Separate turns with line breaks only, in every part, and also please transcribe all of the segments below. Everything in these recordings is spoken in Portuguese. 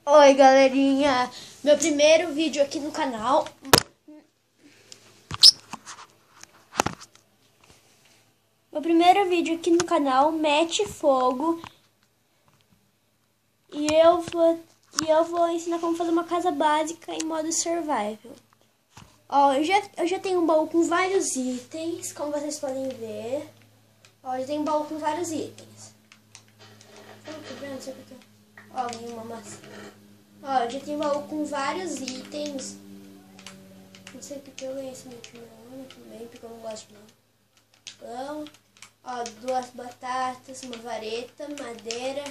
Oi, galerinha, meu primeiro vídeo aqui no canal. Mete fogo. E eu vou ensinar como fazer uma casa básica em modo survival. Ó, eu já tenho um baú com vários itens, como vocês podem ver. Ó, eu tenho um baú com vários itens. Ó, uma maçã. Ó, eu já tenho um baú com vários itens. Não sei porque eu ganhei esse multimilhão também, porque eu não gosto não. Pão. Ó, 2 batatas, uma vareta, madeira,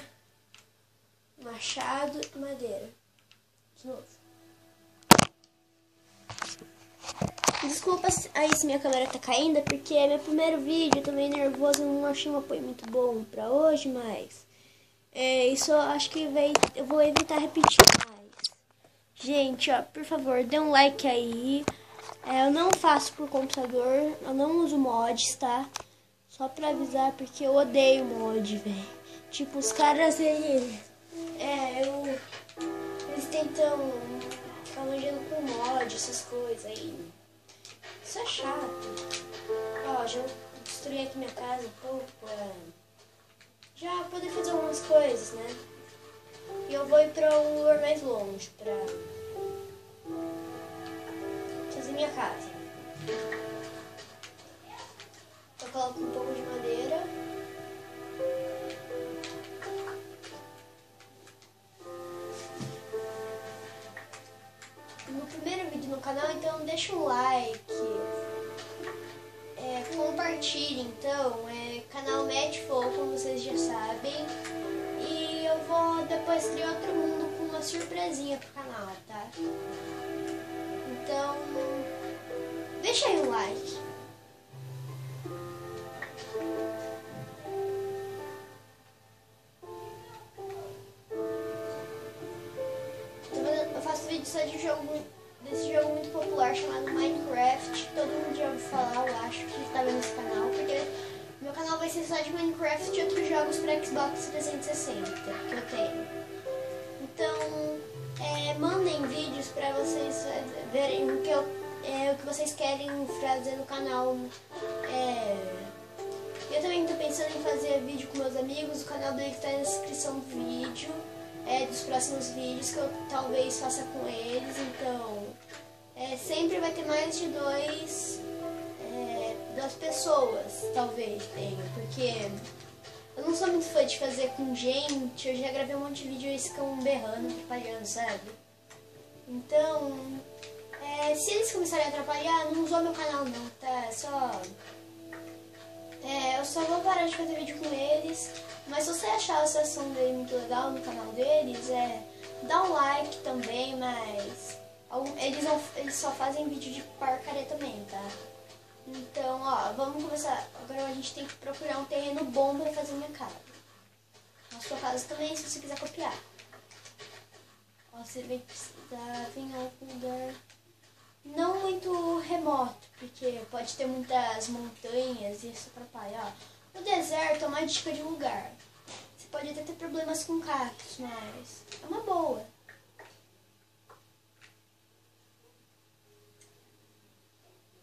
machado e madeira. De novo. Desculpa aí se minha câmera tá caindo, porque é meu primeiro vídeo, eu tô meio nervoso, não achei um apoio muito bom pra hoje, mas isso eu acho que eu vou evitar repetir mais. Gente, ó, por favor, dê um like aí. Eu não faço por computador, eu não uso mods, tá? Só pra avisar, porque eu odeio mod, velho. Tipo, os caras, eles tentam ficar manjando com mod, essas coisas aí. Isso é chato. Ó, já destruí aqui minha casa um pouco pra já poder fazer algumas coisas, né? E eu vou ir pra um lugar mais longe pra fazer minha casa. Eu coloco um pouco de madeira. No primeiro vídeo no canal, então deixa um like. Compartilhe, então. Canal Mete Fogo, como vocês já sabem. E eu vou depois criar outro mundo com uma surpresinha pro canal, tá? Então, deixa aí um like. Eu faço vídeo só de desse jogo muito popular chamado Minecraft. Todo mundo já ouviu falar, eu acho, que está vendo esse canal, porque meu canal vai ser só de Minecraft e outros jogos para Xbox 360 que eu tenho. Então, mandem vídeos para vocês verem o que vocês querem fazer no canal. Eu também estou pensando em fazer vídeo com meus amigos, o canal dele está na descrição do vídeo. Dos próximos vídeos que eu talvez faça com eles, então sempre vai ter mais de duas pessoas, talvez tenha, porque eu não sou muito fã de fazer com gente. Eu já gravei um monte de vídeo e eles ficam berrando, atrapalhando, sabe? Então, se eles começarem a atrapalhar, não usou meu canal não, tá? Eu só vou parar de fazer vídeo com eles. Mas se você achar a sessão dele muito legal no canal deles, dá um like também, mas eles só fazem vídeo de porcaria também, tá? Então, ó, vamos começar. Agora a gente tem que procurar um terreno bom pra fazer minha casa. A sua casa também, se você quiser copiar. Ó, você vai precisar vir a algum lugar não muito remoto, porque pode ter muitas montanhas e isso atrapalha, ó. No deserto é uma dica de lugar. Você pode até ter problemas com cactos, mas é uma boa.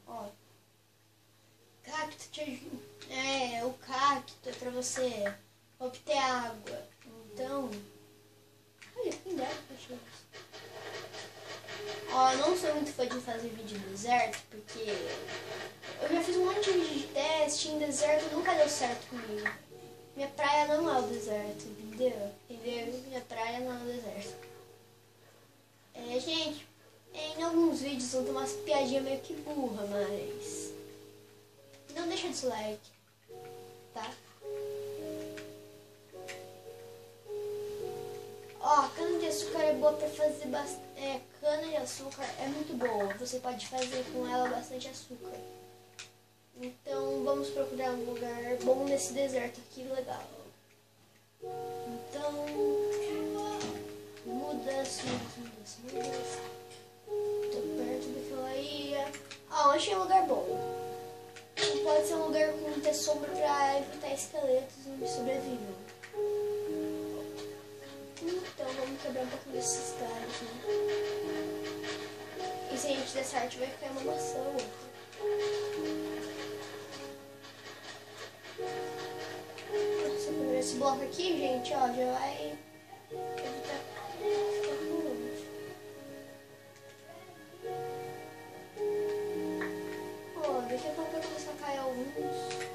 Ó, cacto te ajuda. O cacto é pra você obter água. Então, olha, que ideia que eu achei isso. Ó, eu não sou muito fã de fazer vídeo no deserto, porque eu já fiz um monte de vídeo de teste em deserto e nunca deu certo comigo. Minha praia não é o deserto, entendeu? Minha praia não é o deserto. Gente, em alguns vídeos vão ter umas piadinhas meio que burra, mas não deixa de like, tá? Ó, cana de açúcar é boa pra fazer bastante. Cana de açúcar é muito boa. Você pode fazer com ela bastante açúcar. Então vamos procurar um lugar bom nesse deserto aqui, legal. Então, mudas. Tô perto daquela ilha. Achei um lugar bom. Pode ser um lugar com muita sombra pra evitar esqueletos onde sobrevivam. Então vamos quebrar um pouquinho desses galhos, né? E se a gente der sorte, vai ficar uma maçã. Nossa, por esse bloco aqui, gente, ó, já vai evitar ficar com longe. Ó, daqui a pouco vai começar a cair alguns.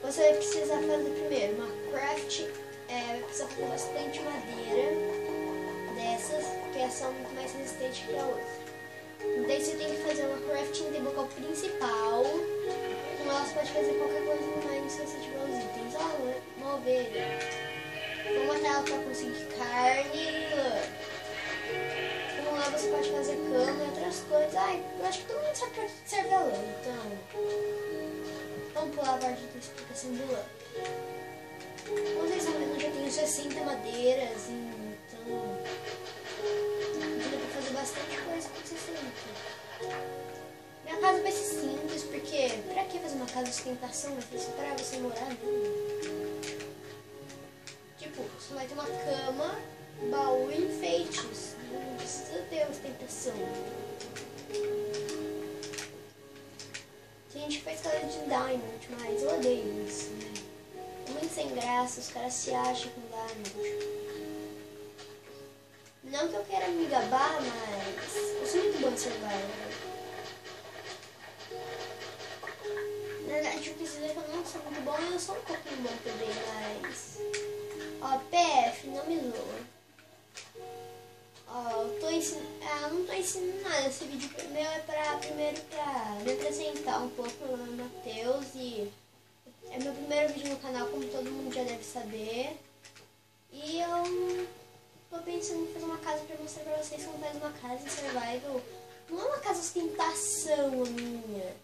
Você vai precisar fazer primeiro uma craft, vai precisar fazer bastante madeira dessas, que são muito mais resistentes que a outra. Daí você tem que fazer uma crafting table principal, com ela você pode fazer qualquer coisa no Mine se você tiver os itens. Ó, uma ovelha. Vou matar ela pra conseguir carne e lã. Com lã você pode fazer cama e outras coisas. Ai, eu acho que todo mundo sabe pra que serve a lã, então... Vamos pular a parte da explicação do lã. Como vocês sabem, eu já tenho 60 madeiras, então dá pra fazer bastante coisa com 60. Minha casa vai ser simples, porque pra que fazer uma casa de ostentação? Vai ser pra você morar nele. Tipo, você vai ter uma cama, baú e enfeites. Não precisa ter ostentação. Tem gente que faz casa de diamond, mas eu odeio isso, né? É muito sem graça, os caras se acham com diamond. Não que eu queira me gabar, mas eu sou muito bom de survival. Na verdade, eu quis dizer que eu não sou muito bom, eu sou um pouquinho bom também, mas... Ó, PF, não me zoa. Ó, eu tô não tô ensinando nada, esse vídeo meu é primeiro pra me apresentar um pouco. Meu nome é Matheus e é meu primeiro vídeo no canal, como todo mundo já deve saber. E eu tô pensando em fazer uma casa pra mostrar pra vocês como faz uma casa em survival. Não é uma casa ostentação a minha,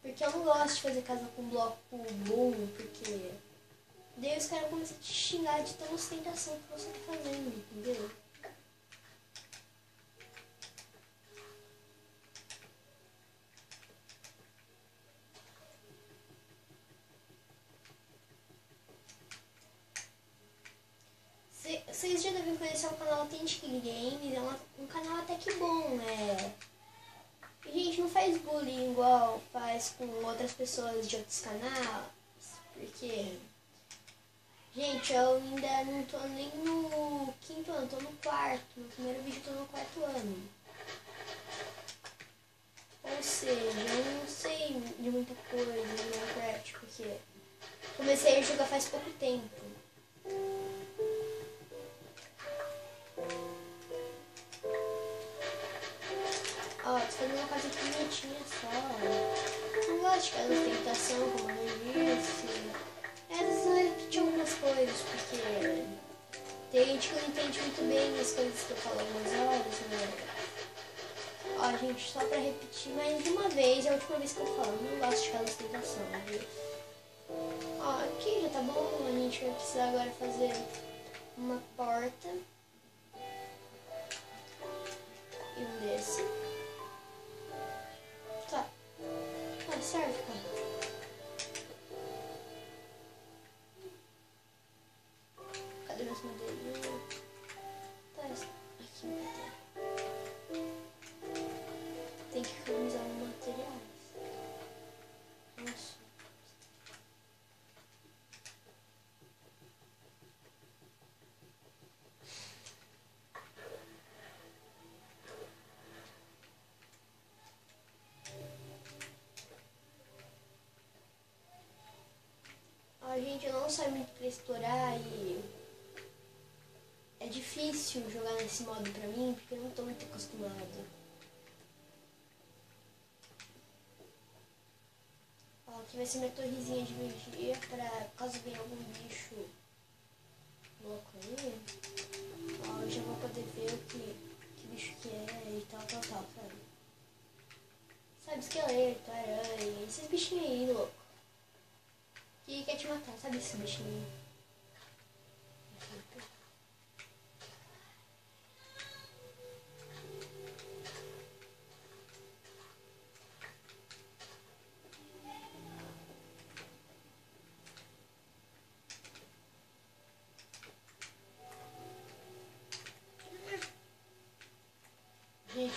porque eu não gosto de fazer casa com bloco bom, porque daí os caras começam a te xingar de tanta ostentação que você tá fazendo, entendeu? Vocês já devem conhecer o canal Authentic Games, é um canal até que bom, né? A gente não faz bullying igual faz com outras pessoas de outros canais, porque, gente, eu ainda não tô nem no 5º ano, tô no 4º, no primeiro vídeo tô no 4º ano. Ou seja, eu não sei de muita coisa no Minecraft, porque comecei a jogar faz pouco tempo. Ó, tô fazendo uma casa bonitinha só. Não gosto de casa de ostentação, como eu disse. Às vezes eu repetir algumas coisas, porque tem gente que não entende muito bem as coisas que eu falo algumas horas, né? Ó, gente, só pra repetir mais de uma vez, é a última vez que eu falo. Não gosto de casa de ostentação, viu? Ó, aqui já tá bom. A gente vai precisar agora fazer uma porta. E um desse. Tá. Ah, serve, cara. Cadê meus madeirinhos? Tá, aqui, madeira. Tem que economizar os materiais. Nossa. Gente, eu não saio muito pra explorar e é difícil jogar nesse modo pra mim, porque eu não tô muito acostumado. Ó, aqui vai ser minha torrezinha de vigia, pra caso venha algum bicho louco aí. Ó, eu já vou poder ver o que bicho que é e tal, sabe? Sabe, esqueleto, aranha, esses bichinhos aí, louco. Que quer te matar, sabe esse bichinho?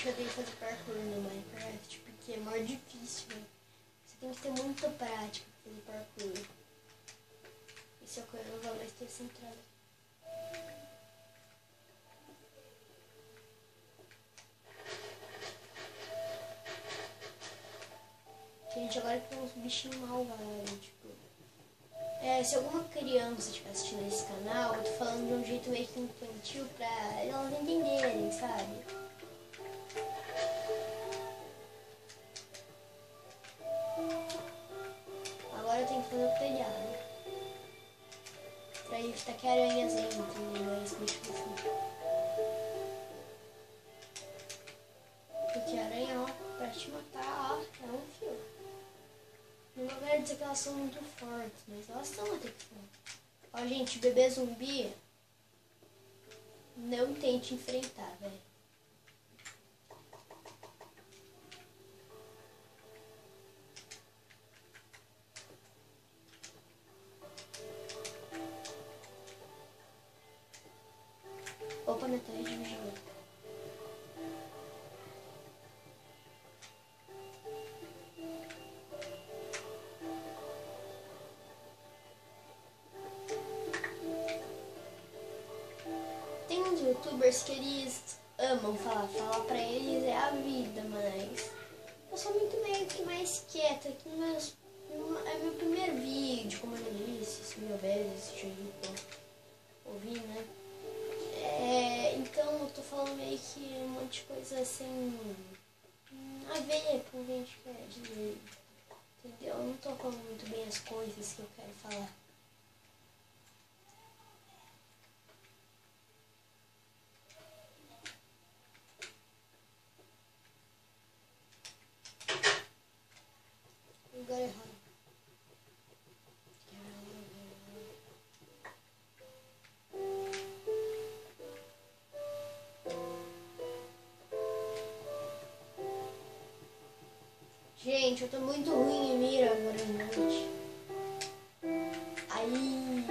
Gente, eu odeio fazer parkour no Minecraft porque é mais difícil, né? Você tem que ter muita prática pra fazer parkour. Esse é o que eu não vou mais ter essa entrada. Gente, agora tem uns bichinhos malvados, tipo... se alguma criança estiver assistindo esse canal, eu tô falando de um jeito meio que infantil pra elas entenderem, sabe? Agora eu tenho que fazer o telhado. Pra evitar que aranhas entrem, mas bichos assim. Porque a aranha, ó, pra te matar, ó, é um fio. Não quero dizer que elas são muito fortes, mas elas são até que fortes. Ó, gente, bebê zumbi, não tente enfrentar, velho. Opa, na torre de vigilância. Tem uns youtubers que eles amam falar pra eles é a vida, mas eu sou muito meio que mais quieta, que é meu primeiro vídeo, como eu disse, isso 1000 vezes, esse jeito ouvi, né? Então eu tô falando meio que um monte de coisa sem a ver com o que a gente quer dizer, entendeu? Eu não tô falando muito bem as coisas que eu quero falar. Lugar errado. Gente, eu tô muito ruim em mira agora à noite. Aí...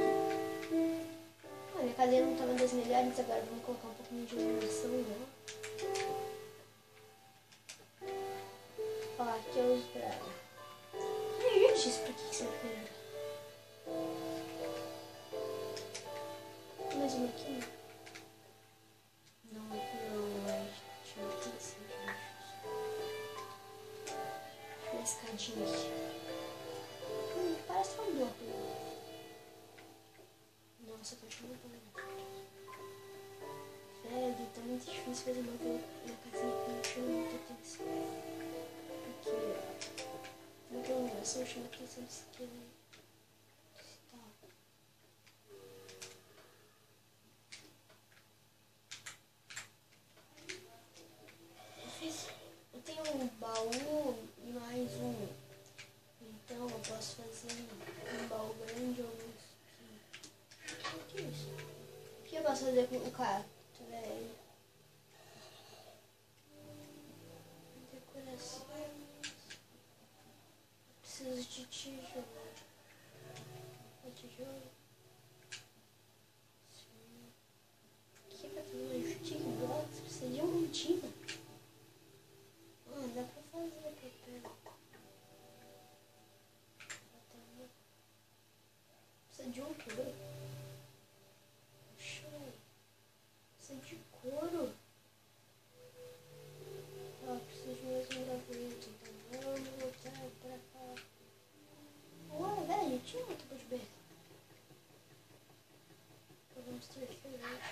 a minha cadeira não tava das melhores, agora vamos colocar um pouquinho de iluminação nela. Ó, aqui eu uso pra... ai, gente, isso pra que serve câmera? Mais uma aqui? Não, aqui não, mas deixa eu ver assim, deixa uma escadinha aqui. Parece um bloco. Nossa, tá chovendo. Velho, tá muito difícil fazer uma casinha que não chama muita atenção. Porque uma iluminação chama a atenção desse aqui, né? Eu tenho um baú e mais um. Então eu posso fazer um baú grande ou um. O que é isso? O que eu posso fazer com o cacto, velho? Decoração. Preciso de tijolo. É tijolo? Sim. O que pra fazer uma stick box? Precisa de uma tinta. Dá pra fazer papel. Precisa de um couro. Show. Precisa de couro. Ó, preciso de mais um graveto. Então vamos voltar pra cá. Ué, velho, tinha uma tuba de berro. Vamos ter diferente.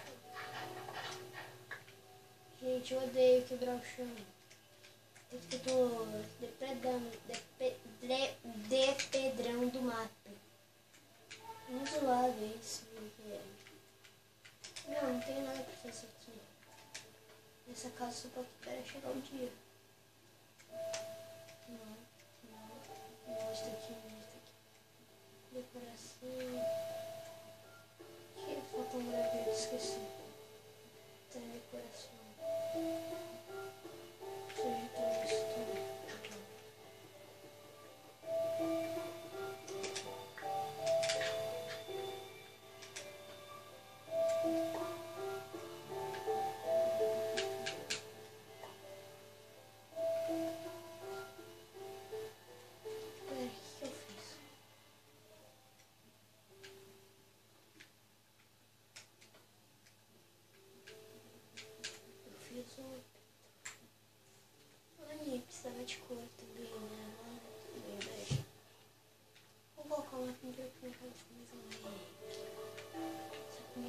Gente, eu odeio quebrar o chão. Tanto que eu tô depedrando o mato. Muito zoado isso, porque... não tem nada pra fazer aqui. Nessa casa só pode esperar chegar o dia. Não, isso aqui, decoração. Que falta um graveto, esqueci. Tem decoração.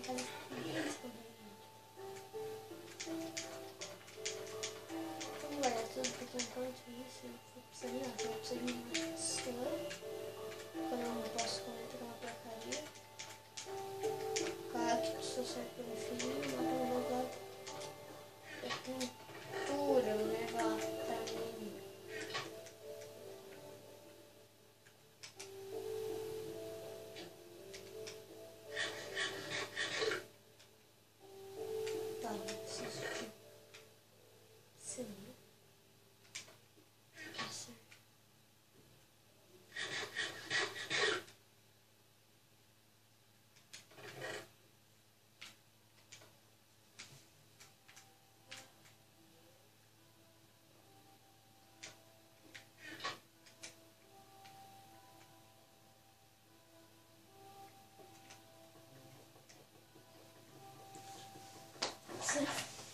casa bem descontraída. Vamos guardar tudo porque enquanto isso eu vou precisar de nada. Eu preciso de uma vassoura. Quando eu não posso comer uma porcaria. Claro que só serve pelo filho, mas eu vou levar a pintura, eu vou levar pra mim. Tá, preciso de cenoura.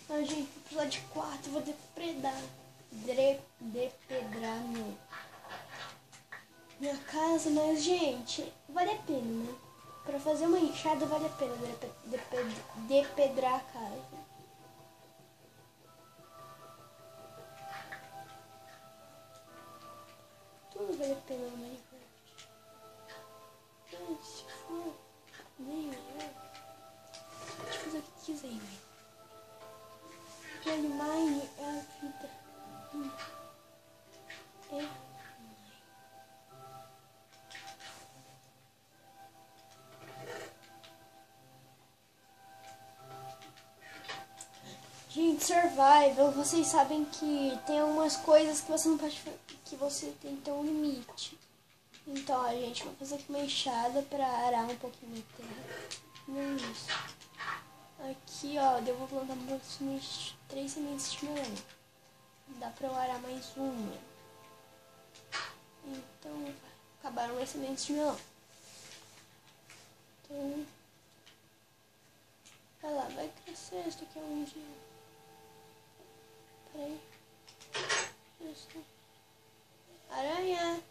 Ah, gente, vou precisar de 4, vou depredar. Depedrar minha casa, mas, gente, vale a pena, né? Pra fazer uma enxada vale a pena depedrar a casa. Tudo vale a pena no Minecraft. Mas, se for nem melhor, pode fazer o que quiser, né? Play Mine é a vida. É. Gente, survival, vocês sabem que tem algumas coisas que você não pode fazer, que você tem que ter um limite. Então, a gente vai fazer aqui uma enxada pra arar um pouquinho a terra. Não é isso. Aqui, ó, eu vou plantar aproximadamente 3 sementes de melão. Dá pra eu arar mais uma. Então, acabaram as sementes de melão. Então, vai lá, vai crescer isso aqui um dia. Peraí. Isso. Aranha.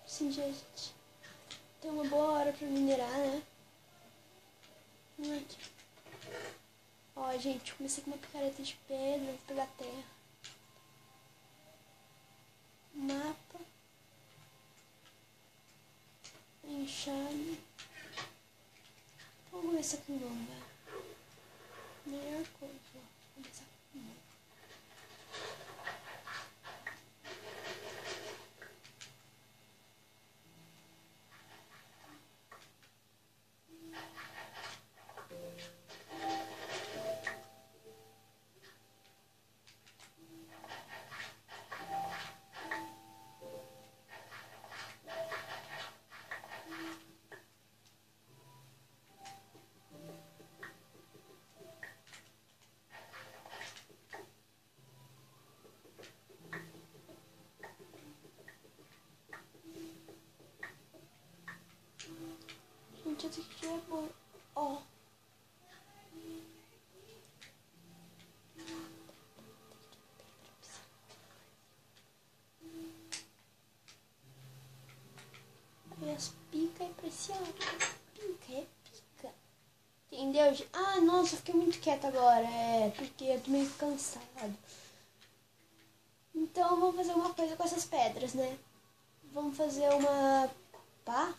Sim, gente. Tem uma boa hora pra minerar, né? Aqui. Ó, gente, comecei com uma picareta de pedra, vou pegar terra. Mapa. Enxada. Vamos começar com bomba. Melhor coisa, ó. Vamos começar com bomba. Gente, essa aqui é boa. Ó. E as picas é preciado. Pica é pica. Entendeu? Ah, nossa, eu fiquei muito quieta agora. É, porque eu tô meio cansado. Então, vamos fazer uma coisa com essas pedras, né? Vamos fazer uma pá.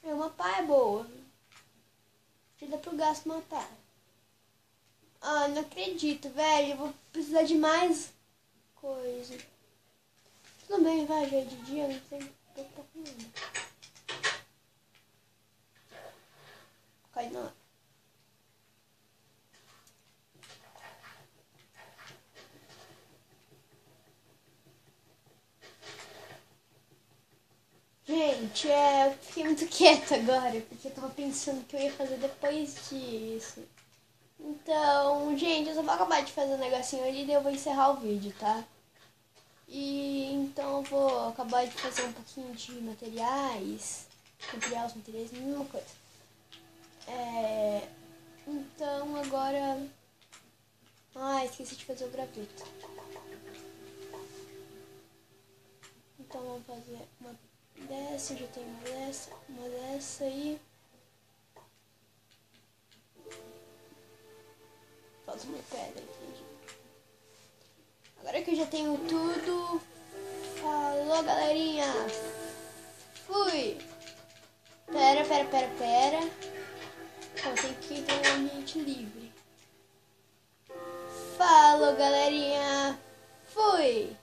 Uma pá é boa. Já dá pro gasto uma pá. Ah, não acredito, velho. Eu vou precisar de mais coisa. Tudo bem, vai, já é de dia, não tem preocupar com nada. Cai na hora. Gente, eu fiquei muito quieta agora, porque eu tava pensando o que eu ia fazer depois disso. Então, gente, eu só vou acabar de fazer um negocinho ali e eu vou encerrar o vídeo, tá? E então eu vou acabar de fazer um pouquinho de materiais. Materiais, mesma coisa. Então agora... Ah, esqueci de fazer o gratuito. Então vamos fazer uma dessa, já tem uma dessa aí. mais uma pedra, entendi. Agora que eu já tenho tudo... Falou, galerinha! Fui! Pera. Eu tenho que ter um ambiente livre. Falou, galerinha! Fui!